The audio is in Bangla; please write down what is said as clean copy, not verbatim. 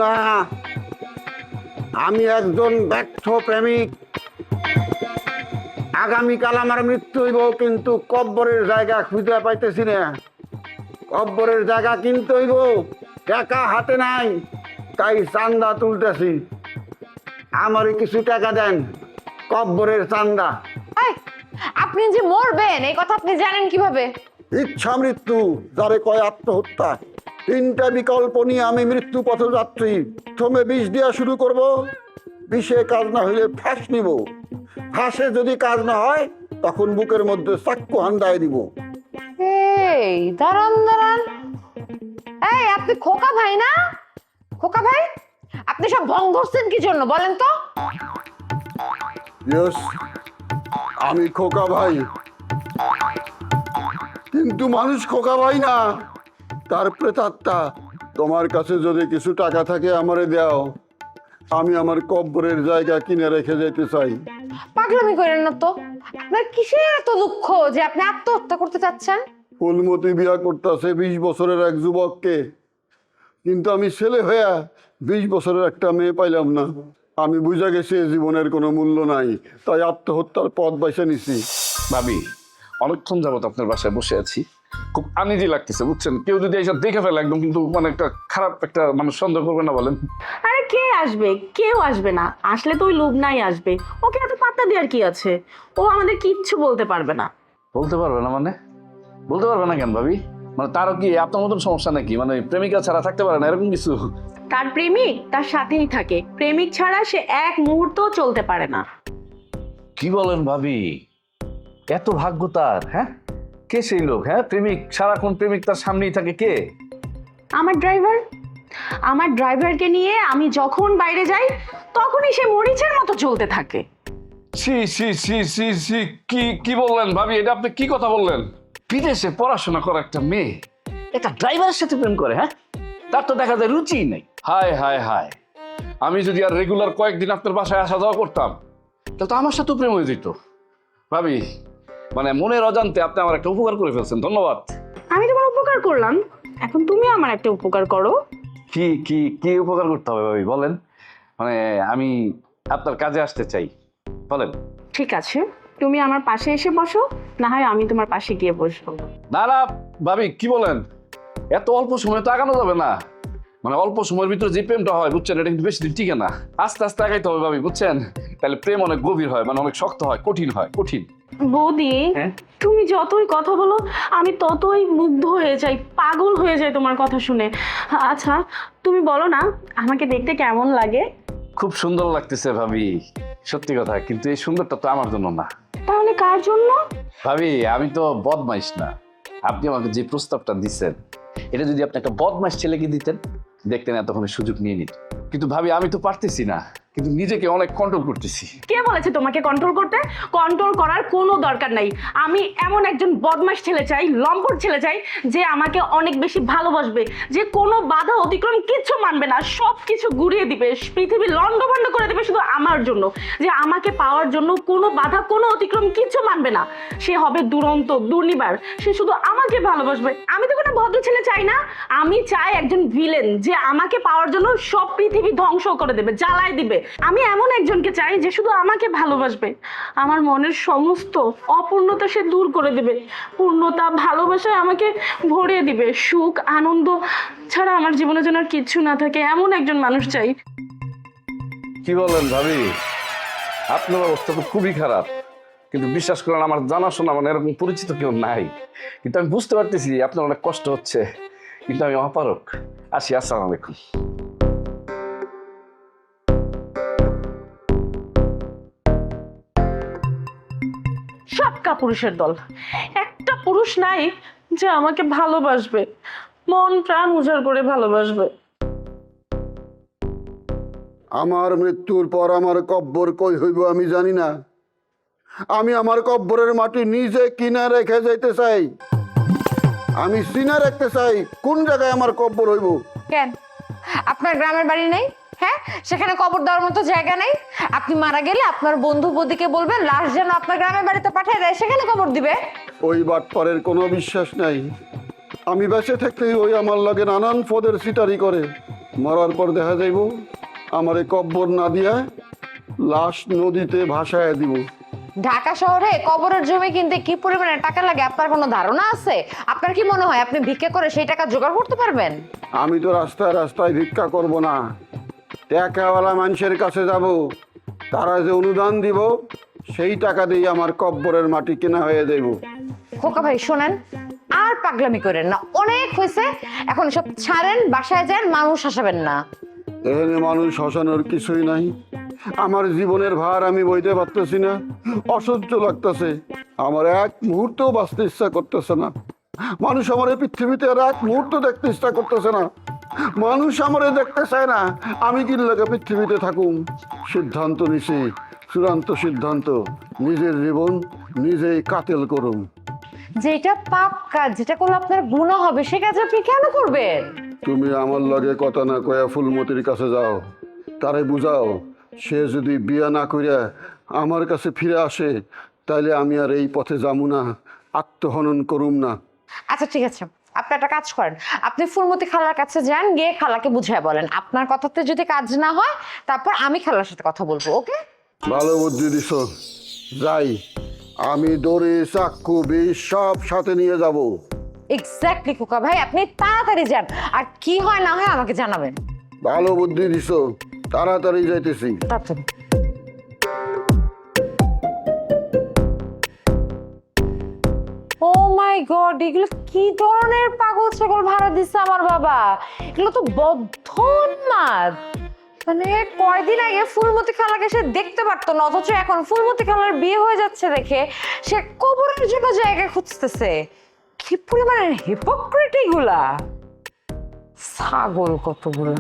না, আমি একজন ব্যর্থ প্রেমিক। আগামীকাল আমার মৃত্যু হইব, কিন্তু কব্বরের জায়গা খুঁজে পাইতেছি না। কব্বরের জায়গা কিনতে হইব, টাকা হাতে নাই, তাই চান্দা তুলতেছি। আমারে কিছু টাকা দেন, কব্বরের চান্দা। এই, আপনি যে মরবেন এই কথা আপনি জানেন কিভাবে? ইচ্ছা মৃত্যু যারে কয় আত্মহত্যা, তিনটা বিকল্প নিয়ে আমি মৃত্যু পথযাত্রী। প্রথমে বিষ দেওয়া শুরু করব, বিষে কাজ না হইলে ফাঁস নিব, ফাঁসে যদি কাজ না হয় তখন বুকের মধ্যে চাক্কু হান্দায় দিব। এই দাঁড়ান দাঁড়ান, এই আপনি খোকা ভাই না? খোকা ভাই, আপনি সব ভং ধরছেন কি জন্য বলেন তো? ইয়েস, আমি খোকা ভাই, কিন্তু মানুষ খোকা ভাই না, তার প্রেতাত্মা। তোমার কাছে যদি কিছু টাকা থাকে আমারে দাও, আমি আমার কব্বরের জায়গা কিনে রেখে যেতে চাই। পাগলামি করেন না তো, আপনার কিসের এত দুঃখ যে আপনি আত্মহত্যা করতে চাচ্ছেন? ফুলমতি বিয়া করতেছে 20 বছরের এক যুবককে, কিন্তু আমি ছেলে হইয়া 20 বছরের একটা মেয়ে পাইলাম না। আমি বুঝা গেছি জীবনের কোনো মূল্য নাই, তাই আত্মহত্যার পথ বেছে নিছি। ভাবি, অনেকক্ষণ যাবত আপনার বাসায় বসে আছি, খুব আনইজি লাগতেছে বুঝছেন। কেউ যদি এইসব দেখে ফেলে একদম কিন্তু মানে একটা খারাপ একটা মানুষ সন্দেহ করবে না বলেন? আরে কে আসবে? কেউ আসবে না, আসলে তো ওই লুবনাই আসবে। ওকে এত পাত্তা দেওয়ার কি আছে? ও আমাদের কিচ্ছু বলতে পারবে না। বলতে পারবে না মানে? বলতে পারবে না কেন ভাবি? মানে তারও কি আপনার মতন সমস্যা নাকি? মানে প্রেমিকা ছাড়া থাকতে পারে না এরকম কিছু? তার প্রেমিক তার সাথেই থাকে, প্রেমিক ছাড়া সে এক মুহূর্ত চলতে পারে না। কি বলেন ভাবি? এত ভাগ্য তার? হ্যাঁ, কে সেই লোক? হ্যাঁ, প্রেমিক সারাক্ষণ প্রেমিক তার সামনেই থাকে। কে? আমার ড্রাইভার। আমার ড্রাইভারকে নিয়ে আমি যখন বাইরে যাই তখনই সে মরিচের মতো চলতে থাকে। সি সি সি সি সি, কি কি বললেন ভাবি? এটা আপনি কি কথা বললেন? বিদেশে পড়াশোনা করা একটা মেয়ে একটা ড্রাইভারের সাথে প্রেম করে? হ্যাঁ, তার তো দেখা যায় রুচি নেই। হায় হায় হায়, আমি যদি আর রেগুলার কয়েকদিন আপনার বাসায় আসা যাওয়া করতাম তাহলে তো আমার সাথেও প্রেম হয়ে যেত। ভাবি, মানে মনের অজান্তে আপনি আমার একটা উপকার করে ফেলছেন, ধন্যবাদ। আমি তোমার উপকার করলাম, এখন তুমি আমার একটা উপকার করো। কি কি কি উপকার করতে হবে ভাবি বলেন? মানে আমি আপনার কাজে আসতে চাই, বলেন। ঠিক আছে, তুমি আমার পাশে এসে বসো, না হয় আমি তোমার পাশে গিয়ে বসবো। না না ভাবি, কি বলেন? এত অল্প সময় তো আগানো যাবে না। মানে অল্প সময়ের ভিতরে যে প্রেমটা হয় বুঝছেন, এটা কিন্তু বেশি দিন টিকে না। আস্তে আস্তে আগাইতে হবে ভাবি, বুঝছেন? তাহলে প্রেম অনেক গভীর হয়, মানে অনেক শক্ত হয়, কঠিন হয়, কঠিন। বৌদি, হ্যাঁ? তুমি যতই কথা বলো আমি ততই মুগ্ধ হয়ে যাই, পাগল হয়ে যাই তোমার কথা শুনে। আচ্ছা তুমি বলো না, আমাকে দেখতে কেমন লাগে? খুব সুন্দর লাগতেছে ভাবি, সত্যি কথা, কিন্তু এই সুন্দরটা তো আমার জন্য না। তাহলে কার জন্য? ভাবি, আমি তো বদমাইশ না। আপনি আমাকে যে প্রস্তাবটা দিচ্ছেন, এটা যদি আপনি একটা বদমাইশ ছেলেকে দিতেন, দেখতেন এতক্ষণে সুযোগ নিয়ে নিত। কিন্তু ভাবি, আমি তো পারতেছি না, কিন্তু নিজেকে অনেক কন্ট্রোল করতেছি। কে বলেছে তোমাকে কন্ট্রোল করতে? কন্ট্রোল করার কোনো দরকার নাই। আমি এমন একজন বদমাশ ছেলে চাই, লম্পট ছেলে চাই, যে আমাকে অনেক বেশি ভালোবাসবে, যে কোনো বাধা অতিক্রম কিচ্ছু মানবে না, সব কিছু গুড়িয়ে দিবে, পৃথিবী লন্ডভন্ড করে দিবে শুধু আমার জন্য। যে আমাকে পাওয়ার জন্য কোনো বাধা কোনো অতিক্রম কিচ্ছু মানবে না। সে হবে দুরন্ত দুর্নিবার, সে শুধু আমাকে ভালোবাসবে। আমি তো কোনো ভদ্র ছেলে চাই না, আমি চাই একজন ভিলেন, যে আমাকে পাওয়ার জন্য সব পৃথিবী ধ্বংস করে দেবে, জ্বালায় দিবে। আমি এমন একজনকে চাই যে শুধু আমাকে ভালোবাসবে, আমার মনের সমস্ত অপূর্ণতা সে দূর করে দেবে, পূর্ণতা ভালোবাসায় আমাকে ভরিয়ে দিবে। সুখ আনন্দ ছাড়া আমার জীবনে যেন আর কিচ্ছু না থাকে, এমন একজন মানুষ চাই। কি বলেন ভাবি? আপনার অবস্থা তো খুবই খারাপ, কিন্তু বিশ্বাস করেন আমার জানাশোনা মানে এরকম পরিচিত কেউ নাই। কিন্তু আমি বুঝতে পারতেছি আপনার অনেক কষ্ট হচ্ছে, কিন্তু আমি অপারক। আসি, আসসালামু আলাইকুম। সব কাপুরুষের দল, একটা পুরুষ নাই যে আমাকে ভালোবাসবে, মন প্রাণ উজাড় করে ভালোবাসবে। আমার মৃত্যুর পর আমার কব্বর কই হইব আমি জানি না। আমি আমার কব্বরের মাটি নিজে কিনা রেখে যাইতে চাই। আমি চিনা রাখতে চাই কোন জায়গায় আমার কব্বর হইব। কেন আপনার গ্রামের বাড়ি নেই? হ্যাঁ, সেখানে কবর দেওয়ার মতো জায়গা নেই? আপনি মারা গেলে আপনার বন্ধু বৌদিকে বলবেন লাশ যেন আপনার গ্রামের বাড়িতে পাঠিয়ে দেয়, সেখানে কবর দিবে। ওই বাটপারের কোনো বিশ্বাস নাই। আমি বেঁচে থাকতেই ওই আমার লগে নানান পদের সিটারি করে। মরার পর দেখা যাইব আমারে কব্বর না দিয়া লাশ নদীতে ভাসায় দিব। ঢাকা শহরে কবরের জমি কিনতে কি পরিমাণে টাকা লাগে আপনার কোনো ধারণা আছে? আপনার কি মনে হয় আপনি ভিক্ষা করে সেই টাকা জোগাড় করতে পারবেন? আমি তো রাস্তায় রাস্তায় ভিক্ষা করব না, টাকাওয়ালা মানুষের কাছে যাব, তারা যে অনুদান দিব সেই টাকা দিয়ে আমার কব্বরের মাটি কেনা হয়ে যাইব। খোকা ভাই শোনেন, আর পাগলামি করেন না, অনেক হয়েছে। এখন সব ছাড়েন, বাসায় যান, মানুষ হাসাবেন না। এখানে মানুষ হসানোর কিছুই নাই। আমার জীবনের ভার আমি বইতে পারতেছি না, অসহ্য লাগতেছে। আমার এক মুহূর্তও বাঁচতে ইচ্ছা করতেছে না। মানুষ আমার এই পৃথিবীতে আর এক মুহূর্ত দেখতে ইচ্ছা করতেছে না। মানুষ আমারে দেখতে চায় না, আমি কি লাগে পৃথিবীতে থাকুম। সিদ্ধান্ত নিছি, চূড়ান্ত সিদ্ধান্ত, নিজের জীবন নিজেই কাতেল করুম। যেটা পাপ কাজ, যেটা করলে আপনার গুনাহ হবে, সে কাজ আপনি কেন করবেন? তুমি আমার লগে কথা না কয়া ফুলমতির কাছে যাও, তারে বুঝাও সে যদি বিয়া না করিয়া আমার কাছে ফিরে আসে তাইলে আমি আর এই পথে যাবো না, আত্মহনন করুম না। আচ্ছা ঠিক আছে, আপনি একটা কাজ করেন, আপনি ফুলমতি খালার কাছে যান, গিয়ে খালাকে বুঝায় বলেন আপনার কথাতে যদি কাজ না হয় তারপর আমি খালার সাথে কথা বলবো। ওকে? ভালো বুদ্ধি দিছ, যাই। আমি দড়ি চাক্কু বিষ সব সাথে নিয়ে যাব। এক্স্যাক্টলি খোকা ভাই, আপনি তাড়াতাড়ি যান, আর কি হয় না হয় আমাকে জানাবেন। ভালো বুদ্ধি দিছ, তাড়াতাড়ি যাইতেছি। তাড়াতাড়ি। ও মাই গড, এগুলো কি ধরনের পাগল ছাগল ভাড়া দিচ্ছে আমার বাবা? এগুলো তো বদ্ধ উন্মাদ। মানে কয়দিন আগে ফুলমতি খালাকে সে দেখতে পারতো না, অথচ এখন ফুলমতি খালার বিয়ে হয়ে যাচ্ছে দেখে সে কবরের জন্য জায়গা খুঁজতেছে। কি পরিমাণের হিপোক্রিট এগুলা! ছাগল কতগুলো!